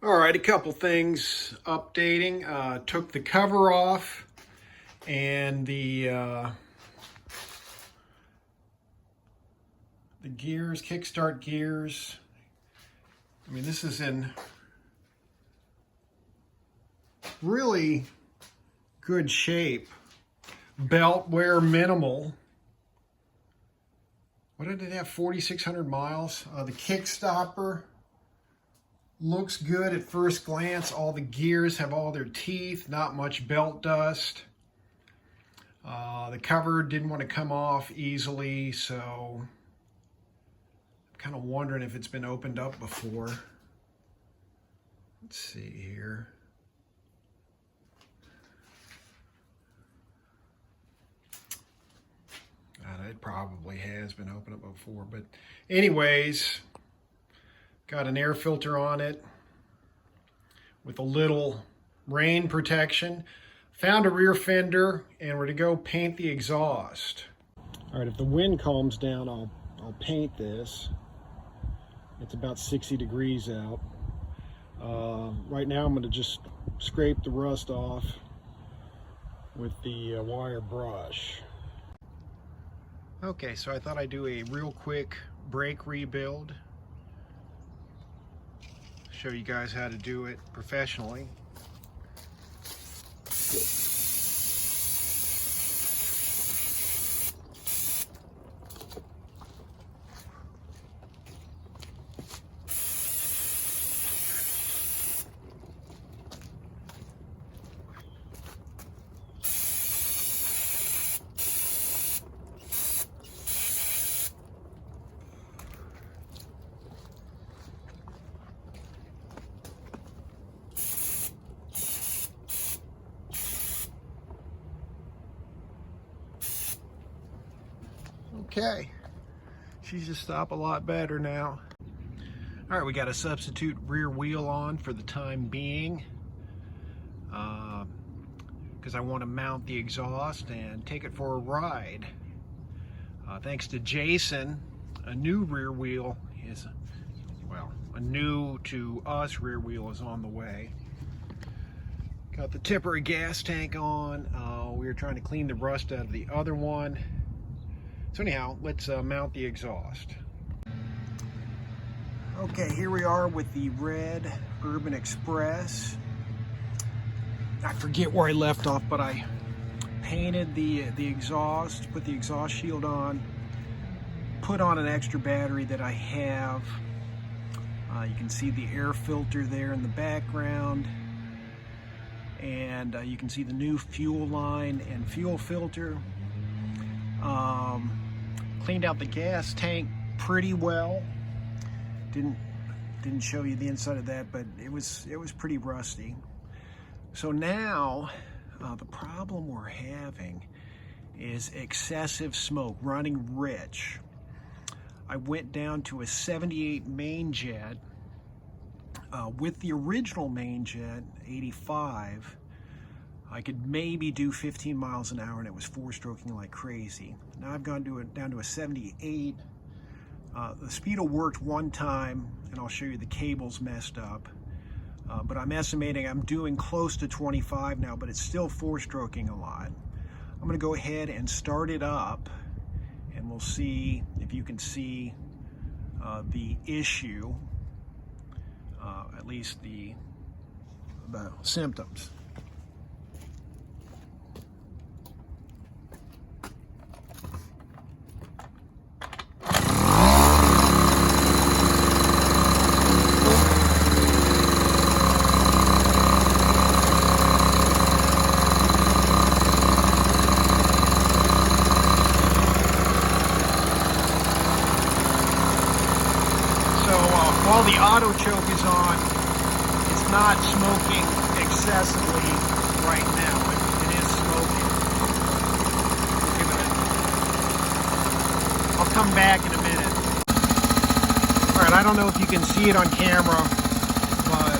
All right, a couple things updating. Took the cover off and the gears, kickstart gears. I mean, this is in really good shape. Belt wear minimal. What did it have? 4,600 miles. The kick stopper looks good at first glance. All the gears have all their teeth, not much belt dust. The cover didn't want to come off easily, so I'm kind of wondering if it's been opened up before. Let's see here. It probably has been opened up before, but anyways, got an air filter on it with a little rain protection. Found a rear fender, and we're to go paint the exhaust. All right, if the wind calms down, I'll paint this. It's about 60 degrees out. Right now I'm going to just scrape the rust off with the wire brush. Okay, so I thought I'd do a real quick brake rebuild. Show you guys how to do it professionally. Okay, she's just stopped a lot better now. All right, we got a substitute rear wheel on for the time being because I want to mount the exhaust and take it for a ride. Thanks to Jason, a new rear wheel is, well, a new to us rear wheel is on the way. Got the temporary gas tank on. We were trying to clean the rust out of the other one. So anyhow, let's mount the exhaust. Okay, here we are with the red Urban Express. I forget where I left off, but I painted the exhaust, put the exhaust shield on, put on an extra battery that I have. You can see the air filter there in the background, and you can see the new fuel line and fuel filter. Cleaned out the gas tank pretty well. Didn't show you the inside of that, but it was pretty rusty. So now the problem we're having is excessive smoke, running rich. I went down to a 78 main jet. With the original main jet, 85, I could maybe do 15 miles an hour, and it was four-stroking like crazy. Now I've gone down to a 78. The speedo worked one time, and I'll show you the cable's messed up. But I'm estimating I'm doing close to 25 now, but it's still four-stroking a lot. I'm going to go ahead and start it up, and we'll see if you can see the issue, at least the symptoms. While the auto choke is on, it's not smoking excessively right now. It is smoking. I'll come back in a minute. All right, I don't know if you can see it on camera, but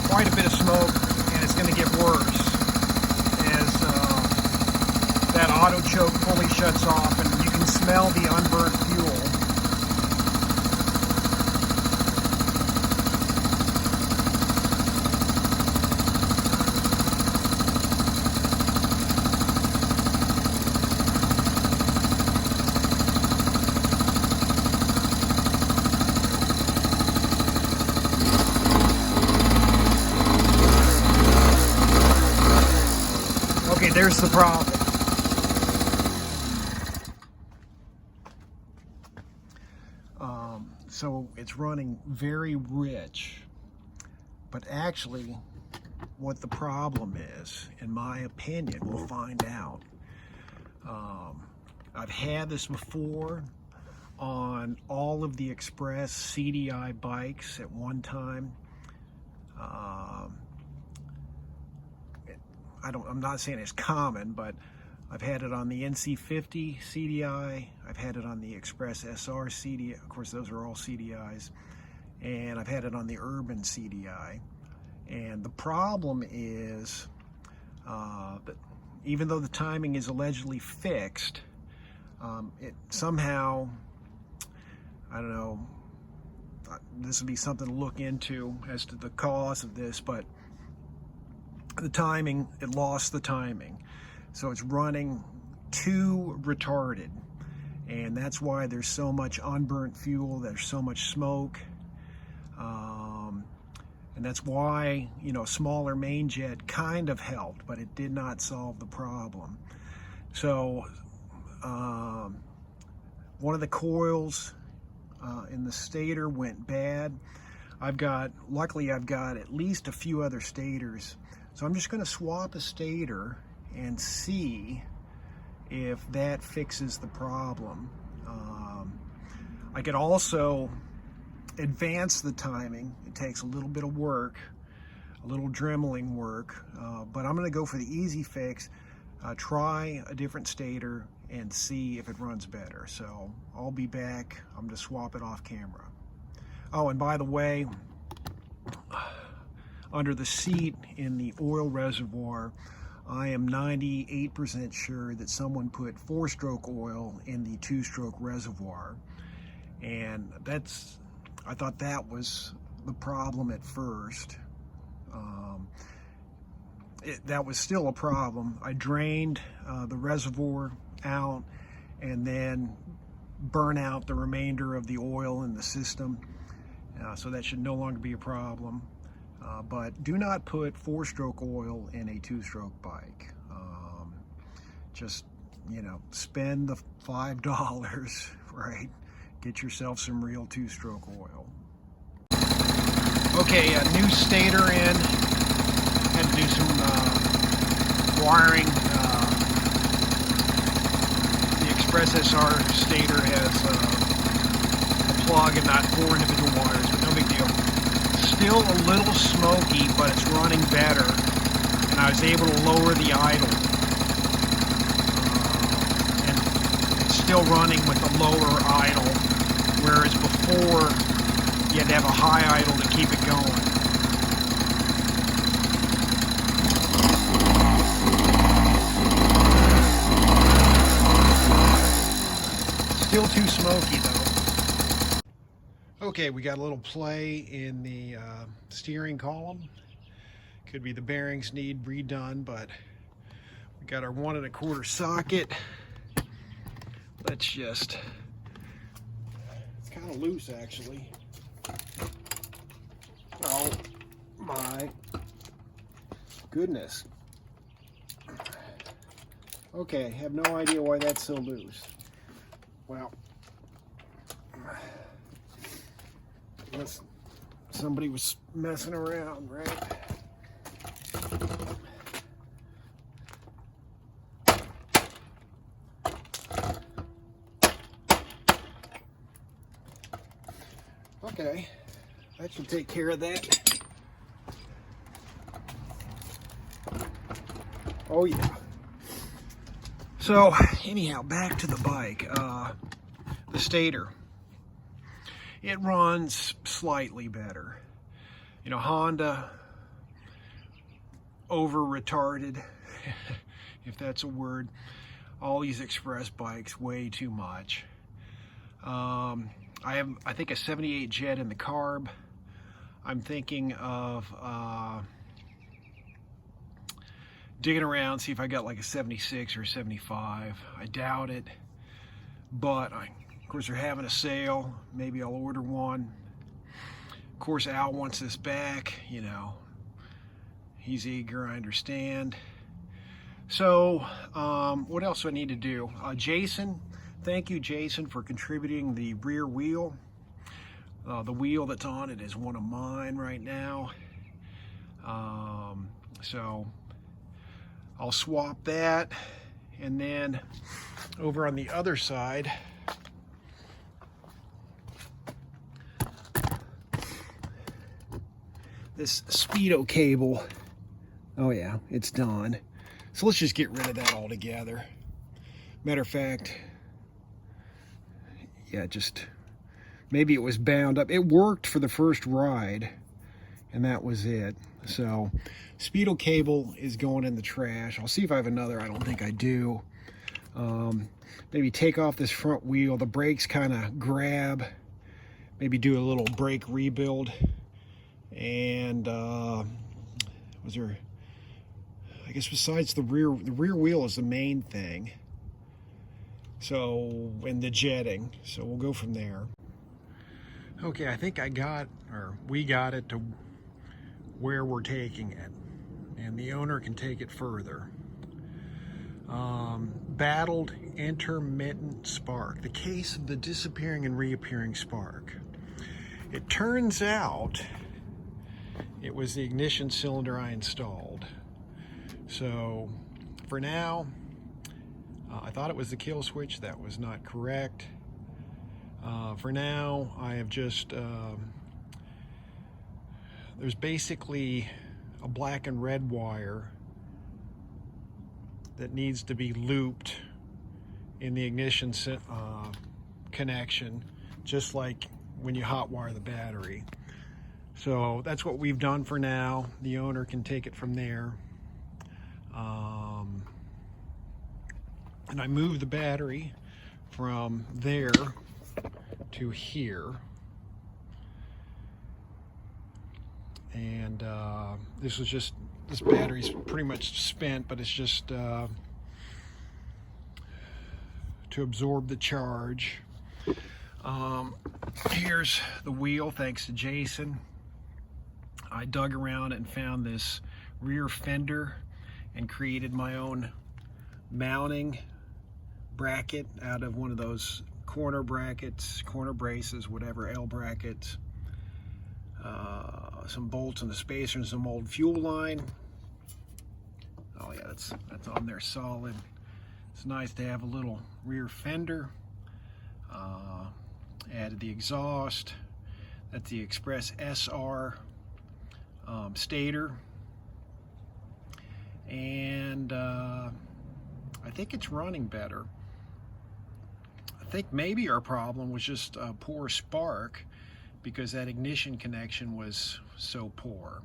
quite a bit of smoke, and it's going to get worse as that auto choke fully shuts off, and you can smell the unburnt fuel. here's the problem. So it's running very rich, but actually what the problem is, in my opinion, we'll find out. I've had this before on all of the Express CDI bikes at one time. I'm not saying it's common, but I've had it on the NC50 CDI, I've had it on the Express SR CDI, of course those are all CDIs, and I've had it on the Urban CDI. And the problem is that even though the timing is allegedly fixed, it somehow, I don't know, this would be something to look into as to the cause of this, but the timing, it lost the timing. So it's running too retarded, and that's why there's so much unburnt fuel, there's so much smoke, and that's why, you know, smaller main jet kind of helped, but it did not solve the problem. So one of the coils in the stator went bad. Luckily I've got at least a few other stators, so I'm just going to swap a stator and see if that fixes the problem. I could also advance the timing. It takes a little bit of work, a little dremeling work, but I'm going to go for the easy fix, try a different stator and see if it runs better. So I'll be back. I'm going to swap it off camera. Oh, and by the way, under the seat in the oil reservoir, I am 98% sure that someone put 4-stroke oil in the 2-stroke reservoir. And I thought that was the problem at first. That was still a problem. I drained the reservoir out and then burn out the remainder of the oil in the system. So that should no longer be a problem. But do not put 4-stroke oil in a 2-stroke bike. Just, you know, spend the $5, right? Get yourself some real 2-stroke oil. Okay, a new stator in. Had to do some wiring. The Express SR stator has a plug and not 4 individual wires, but no big deal. Still a little smoky, but it's running better, and I was able to lower the idle, and it's still running with the lower idle, whereas before you had to have a high idle to keep it going. Still too smoky though. Okay, we got a little play in the steering column. Could be the bearings need redone, but we got our 1 1/4 socket. Let's just, it's kind of loose actually. Oh my goodness. Okay, have no idea why that's so loose. Well, unless somebody was messing around, right? Okay, that should take care of that. Oh yeah. So anyhow, back to the bike. The stator. It runs slightly better. You know, Honda over-retarded, if that's a word. All these Express bikes way too much. I think a 78 Jet in the carb. I'm thinking of digging around, see if I got like a 76 or a 75. I doubt it, but of course they're having a sale. Maybe I'll order one. Of course Al wants this back, you know. He's eager, I understand. So what else do I need to do? Jason, thank you, Jason, for contributing the rear wheel. The wheel that's on it is one of mine right now. So I'll swap that, and then over on the other side, this Speedo cable, oh yeah, it's done. So let's just get rid of that altogether. Matter of fact, yeah, just maybe it was bound up. It worked for the first ride, and that was it. So Speedo cable is going in the trash. I'll see if I have another. I don't think I do. Maybe take off this front wheel. The brakes kind of grab. Maybe do a little brake rebuild. And was there, I guess besides the rear wheel is the main thing. So, and the jetting. So we'll go from there. Okay, I think we got it to where we're taking it, and the owner can take it further. Battled intermittent spark, the case of the disappearing and reappearing spark. It turns out it was the ignition cylinder I installed. So for now, I thought it was the kill switch. That was not correct. For now, I have just there's basically a black and red wire that needs to be looped in the ignition connection, just like when you hot wire the battery. So that's what we've done for now. The owner can take it from there. And I moved the battery from there to here. And this battery's pretty much spent, but it's just to absorb the charge. Here's the wheel, thanks to Jason. I dug around and found this rear fender and created my own mounting bracket out of one of those corner brackets, corner braces, whatever, L brackets. Some bolts and the spacer and some old fuel line. Oh yeah, that's on there solid. It's nice to have a little rear fender. Added the exhaust. That's the Express SR stator. And I think it's running better. I think maybe our problem was just a poor spark, because that ignition connection was so poor.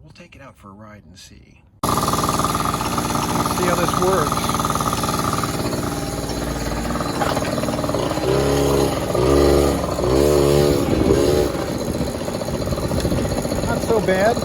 We'll take it out for a ride and see. See how this works. Not so bad.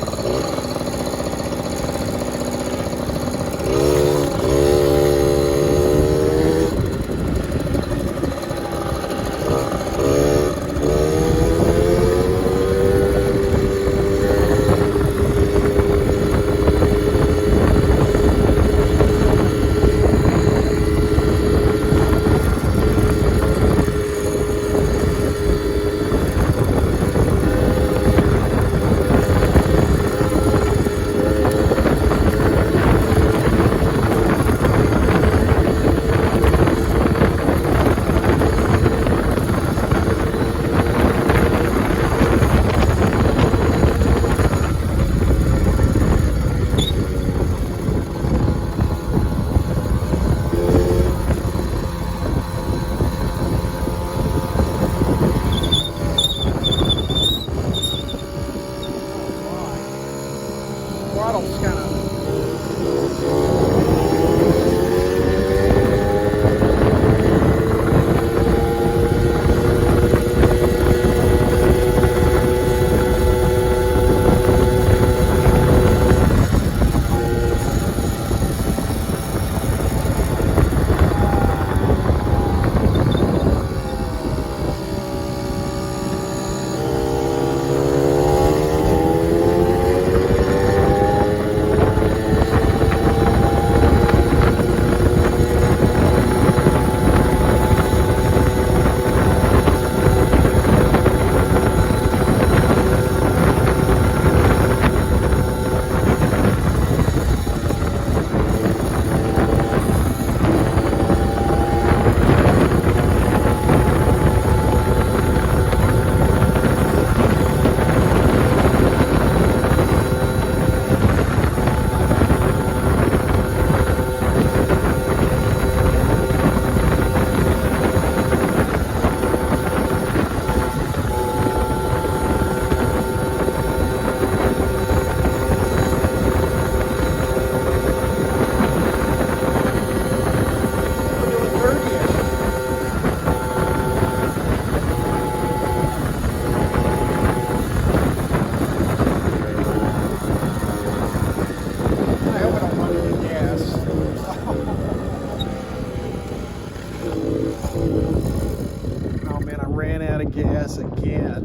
gas again.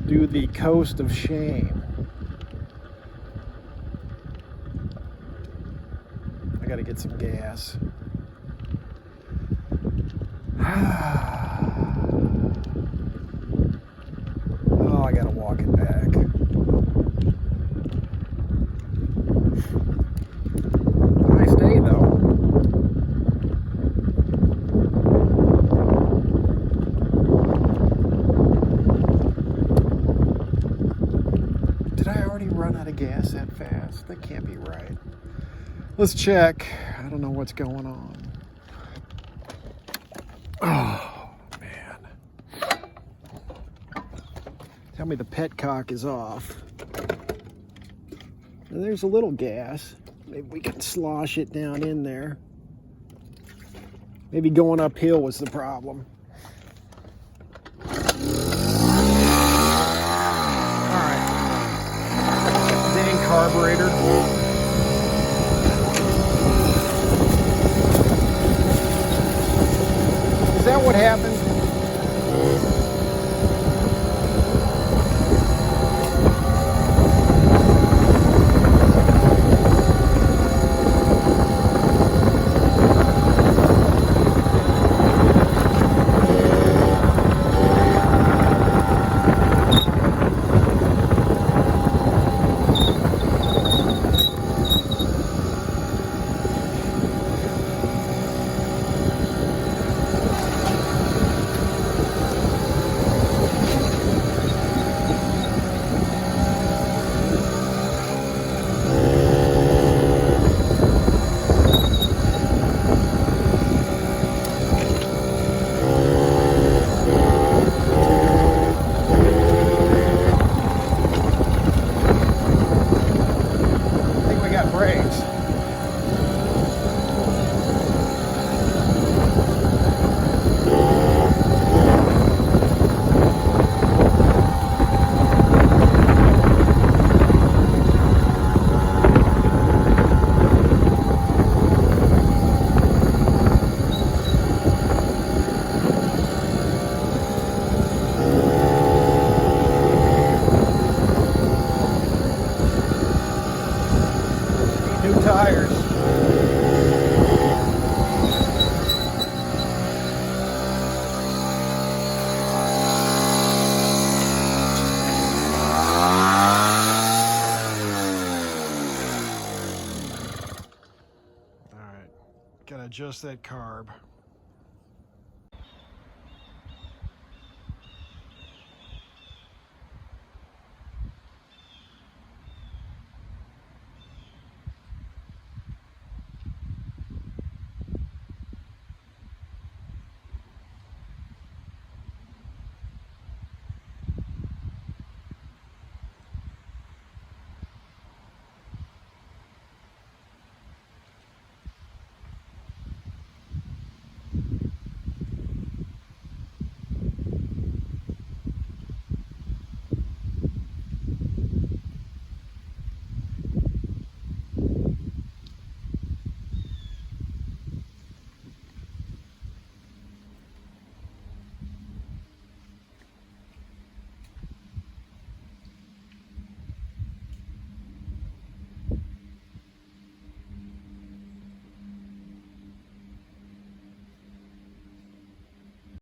Do the coast of shame. I gotta get some gas. Oh, I gotta walk it back. Nice day though. Did I already run out of gas that fast? That can't be right. Let's check. I don't know what's going on. Oh, man. Tell me the petcock is off. And there's a little gas. Maybe we can slosh it down in there. Maybe going uphill was the problem. All right. Dang carburetor. Is that what happened? Brakes. New tires. All right, gotta adjust that carb.